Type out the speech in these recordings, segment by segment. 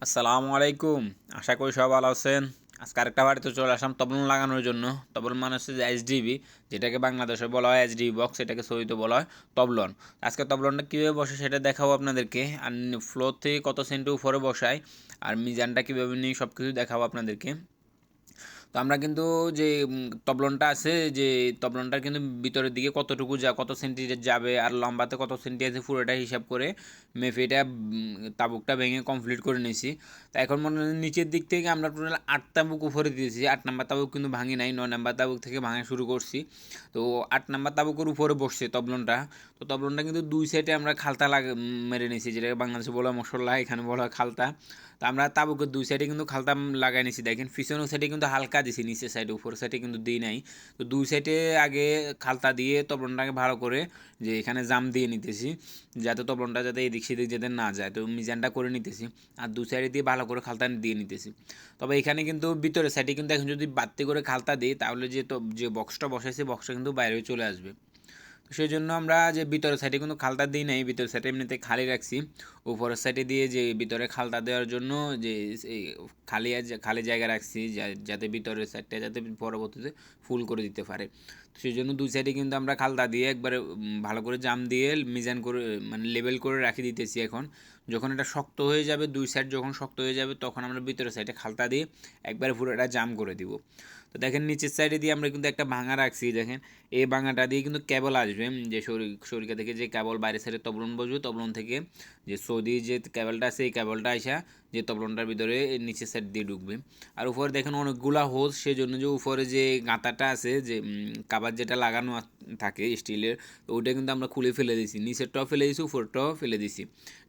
আসসালামু আলাইকুম। আশা করি সবাই ভালো আছেন। আজকে আরেকটা বাড়িতে চলে আসলাম তবলন লাগানোর জন্য। তবলন মানে হচ্ছে যে এইচডিবি, যেটাকে বাংলাদেশে বলা হয় এইচডিবি বক্স, এটাকে সৌদিতে বলা হয় তবলন। আজকে তবলনটা কীভাবে বসে সেটা দেখাবো আপনাদেরকে, আর ফ্লোর থেকে কত সেন্টি উপরে বসায় আর মিজানটা কীভাবে নিই সব কিছু দেখাবো আপনাদেরকে। তো আমরা কিন্তু যে তবলনটা আছে, যে তবলনটার কিন্তু ভিতরের দিকে কতটুকু কত সেন্টিমিটার যাবে আর লম্বাতে কত সেন্টি আছে পুরোটা হিসাব করে মেপে এটা তাবুকটা ভেঙে কমপ্লিট করে নিয়েছি। তা এখন মনে হয় নিচের দিক থেকে আমরা টোটাল 8 তাবুক উপরে দিয়েছি। 8 নাম্বার তাবুক কিন্তু ভাঙি নাই, 9 নাম্বার তাবুক থেকে ভাঙা শুরু করছি। তো 8 নাম্বার তাবুকের উপরে বসছে তবলনটা। তো তবলনটা কিন্তু দুই সাইডে আমরা খালতা মেরে নিয়েছি, যেটাকে বাংলাদেশে বলা হয় মশলা, এখানে বলা হয় খালতা। তো আমরা তাবুকের দুই সাইডে কিন্তু খালতা লাগাই নিয়েছি। দেখেন পিছনের সাইডে কিন্তু হালকা দিছি, নিচের সাইডে উপর সাইডে কিন্তু দিই নাই। তো দুই সাইডে আগে খালতা দিয়ে তবলনটাকে ভালো করে যে এখানে জাম দিয়ে নিতেছি, যাতে তবলনটা যাতে এদিক সেদিক যাতে না যায়। তো মিজানটা করে নিতেছি আর দুই সাইডে দিয়ে ভালো করে খালতা দিয়ে নিতেছি। তবে এখানে কিন্তু ভিতরের সাইডে কিন্তু এখন যদি বাড়তি করে খালতা দিই তাহলে যে বক্সটা বসাইছে বক্সটা কিন্তু বাইরে চলে আসবে। তো সেই জন্য আমরা যে ভিতরের সাইডে কিন্তু খালতা দিই নাই, ভিতরের সাইডে এমনিতে খালি রাখছি। উপরের সাইডে দিয়ে যে ভিতরে খালতা দেওয়ার জন্য যে খালি খালি জায়গা রাখছি, যাতে ভিতরের সাইডটা যাতে পরবর্তীতে ফুল করে দিতে পারে। তো সেই জন্য দুই সাইডে কিন্তু আমরা খালতা দিয়ে একবারে ভালো করে জাম দিয়ে মিজান করে মানে লেবেল করে রাখি দিতেছি। এখন যখন এটা শক্ত হয়ে যাবে, দুই সাইড যখন শক্ত হয়ে যাবে, তখন আমরা ভিতরের সাইডে খালতা দিয়ে একবারে পুরোটা জাম করে দিব। তো দেখেন নিচের সাইডে দিয়ে আমরা কিন্তু একটা ভাঙা রাখছি। দেখেন এই ভাঙাটা দিয়ে কিন্তু কেবল আসবে, যে শরিকা থেকে যে কেবল বাইরের সাইডে তবলন বসবে, তবলন থেকে যে সৌদি যে কেবলটা আছে এই কেবলটা আসা যে তবলনটার ভিতরে নিচের সাইড দিয়ে ঢুকবে। আর উপরে দেখেন অনেকগুলা হোজ, সেই জন্য যে উপরে যে গাঁথাটা আছে, যে কাবার যেটা লাগানো থাকে স্টিলের, তো ওইটা কিন্তু আমরা খুলে ফেলে দিছি। নিচেরটাও ফেলে দিছি, উপরটাও ফেলে দিছি,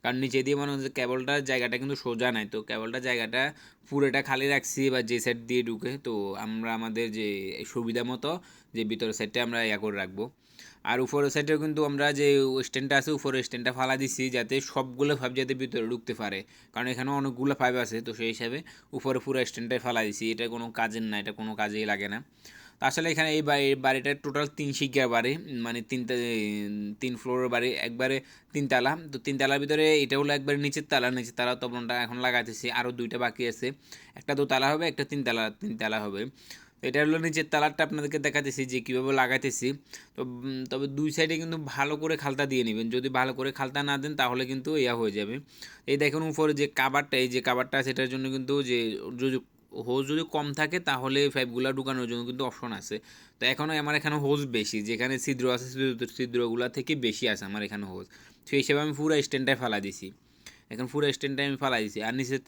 কারণ নিচে দিয়ে মনে হচ্ছে কেবলটার জায়গাটা কিন্তু সোজা নাই। তো কেবলটার জায়গাটা পুরোটা খালি রাখছি, বা যে সাইড দিয়ে ঢুকে, তো আমরা আমাদের যে সুবিধা মতো যে ভিতরের সাইডটা আমরা করে রাখবো। আর উপরের সাইডেও কিন্তু আমরা যে স্ট্যান্ডটা আছে উপরের স্ট্যান্ডটা ফালা দিছি, যাতে সবগুলো ফাইভ যাতে ভিতরে ঢুকতে পারে, কারণ এখানে অনেকগুলো ফাইভ আছে। তো সেই হিসাবে উপরে পুরো স্ট্যান্ডটাই ফালা দিছি। এটা কোনো কাজের না, এটা কোনো কাজেই লাগে না। তো আসলে এখানে এই বাড়িটার টোটাল 3 শিকিয়া বাড়ি, মানে 3 ফ্লোরের বাড়ি, একবারে 3 তালা। তো 3 তালার ভিতরে এটা হলো একবারে নিচের তালা, নিচের তালা তবলনটা এখন লাগাইতেছি, আরও 2টা বাকি আছে। একটা 2 তালা হবে, একটা 3 তালা হবে। এটা হলো নিচের তালারটা আপনাদেরকে দেখাতেছি যে কীভাবে লাগাইতেছি। তো তবে দুই সাইডে কিন্তু ভালো করে খালতা দিয়ে নেবেন, যদি ভালো করে খালতা না দেন তাহলে কিন্তু হয়ে যাবে। এই দেখুন উপরে যে কাভারটা, এই যে কাভারটা সেটার জন্য কিন্তু যে যদি হোজ যদি কম থাকে তাহলে পাইপগুলো ঢুকানোর জন্য কিন্তু অপশন আছে। তো এখনও আমার এখানে হোজ বেশি, যেখানে ছিদ্র আছে ছিদ্রগুলো থেকে বেশি আছে আমার এখানে হোজ। সেই হিসেবে আমি পুরো স্ট্যান্ডটাই ফালা দিছি। এখন পুরো স্ট্যান্ডটাই আমি ফালা দিছি, আর নিচের